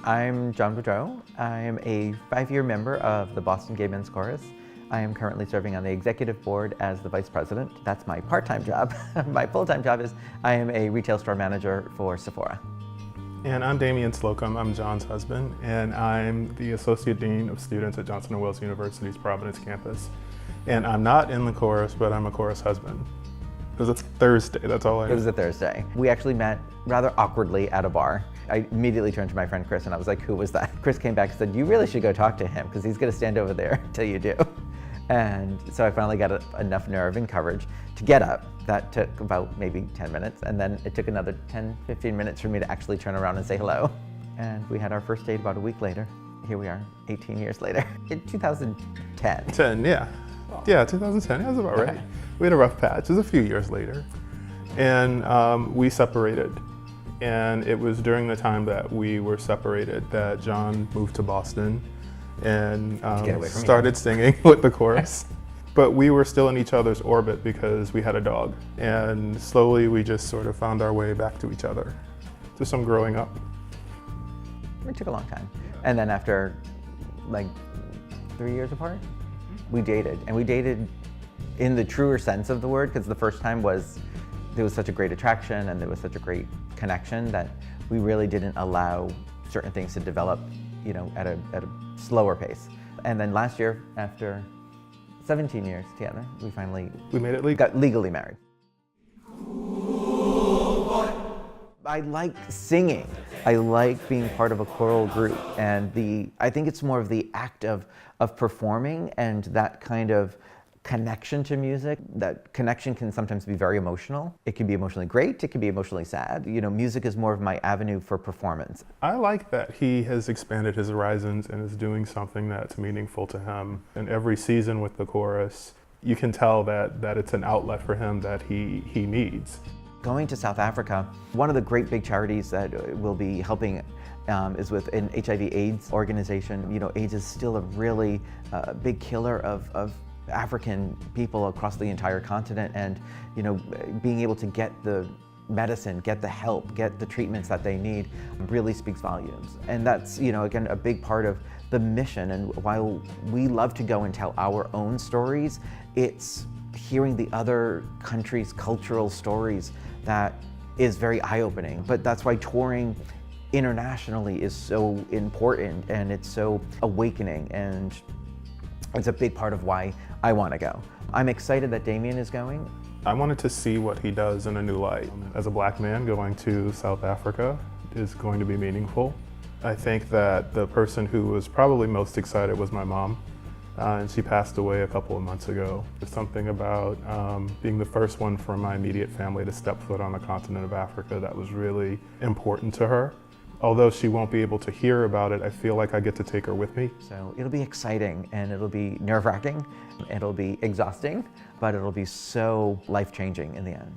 I'm John Boudreau. I'm a 5-year member of the Boston Gay Men's Chorus. I am currently serving on the executive board as the vice president. That's my part-time job. My full-time job is I am a retail store manager for Sephora. And I'm Dameian Slocum. I'm John's husband, and I'm the Associate Dean of Students at Johnson & Wales University's Providence campus. And I'm not in the chorus, but I'm a chorus husband. Because it's Thursday, that's all I know. It was a Thursday. We actually met rather awkwardly at a bar. I immediately turned to my friend Chris and I was like, who was that? Chris came back and said, you really should go talk to him because he's gonna stand over there until you do. And so I finally got enough nerve and courage to get up. That took about maybe 10 minutes, and then it took another 10, 15 minutes for me to actually turn around and say hello. And we had our first date about a week later. Here we are, 18 years later. In 2010. 10, yeah. Yeah, 2010, that was about right. We had a rough patch. It was a few years later. And we separated. And it was during the time that we were separated that John moved to Boston and started singing with the chorus. But we were still in each other's orbit because we had a dog. And slowly we just sort of found our way back to each other, to some growing up. It took a long time. And then after like 3 years apart, we dated. And we dated in the truer sense of the word, because the first time there was such a great attraction and there was such a great connection that we really didn't allow certain things to develop, at a slower pace. And then last year, after 17 years together, we made it legal. Got legally married. I like singing. I like being part of a choral group, and I think it's more of the act of performing and that kind of connection to music. That connection can sometimes be very emotional. It can be emotionally great, it can be emotionally sad. Music is more of my avenue for performance. I like that he has expanded his horizons and is doing something that's meaningful to him. And every season with the chorus, you can tell that it's an outlet for him that he needs. Going to South Africa, one of the great big charities that will be helping is with an HIV/AIDS organization. AIDS is still a really big killer of African people across the entire continent, and being able to get the medicine, get the help, get the treatments that they need really speaks volumes. And that's, again, a big part of the mission. And while we love to go and tell our own stories, it's hearing the other countries' cultural stories that is very eye-opening. But that's why touring internationally is so important, and it's so awakening, and it's a big part of why I want to go. I'm excited that Dameian is going. I wanted to see what he does in a new light. As a black man going to South Africa is going to be meaningful. I think that the person who was probably most excited was my mom, and she passed away a couple of months ago. There's something about being the first one from my immediate family to step foot on the continent of Africa that was really important to her. Although she won't be able to hear about it, I feel like I get to take her with me. So it'll be exciting, and it'll be nerve-wracking, it'll be exhausting, but it'll be so life-changing in the end.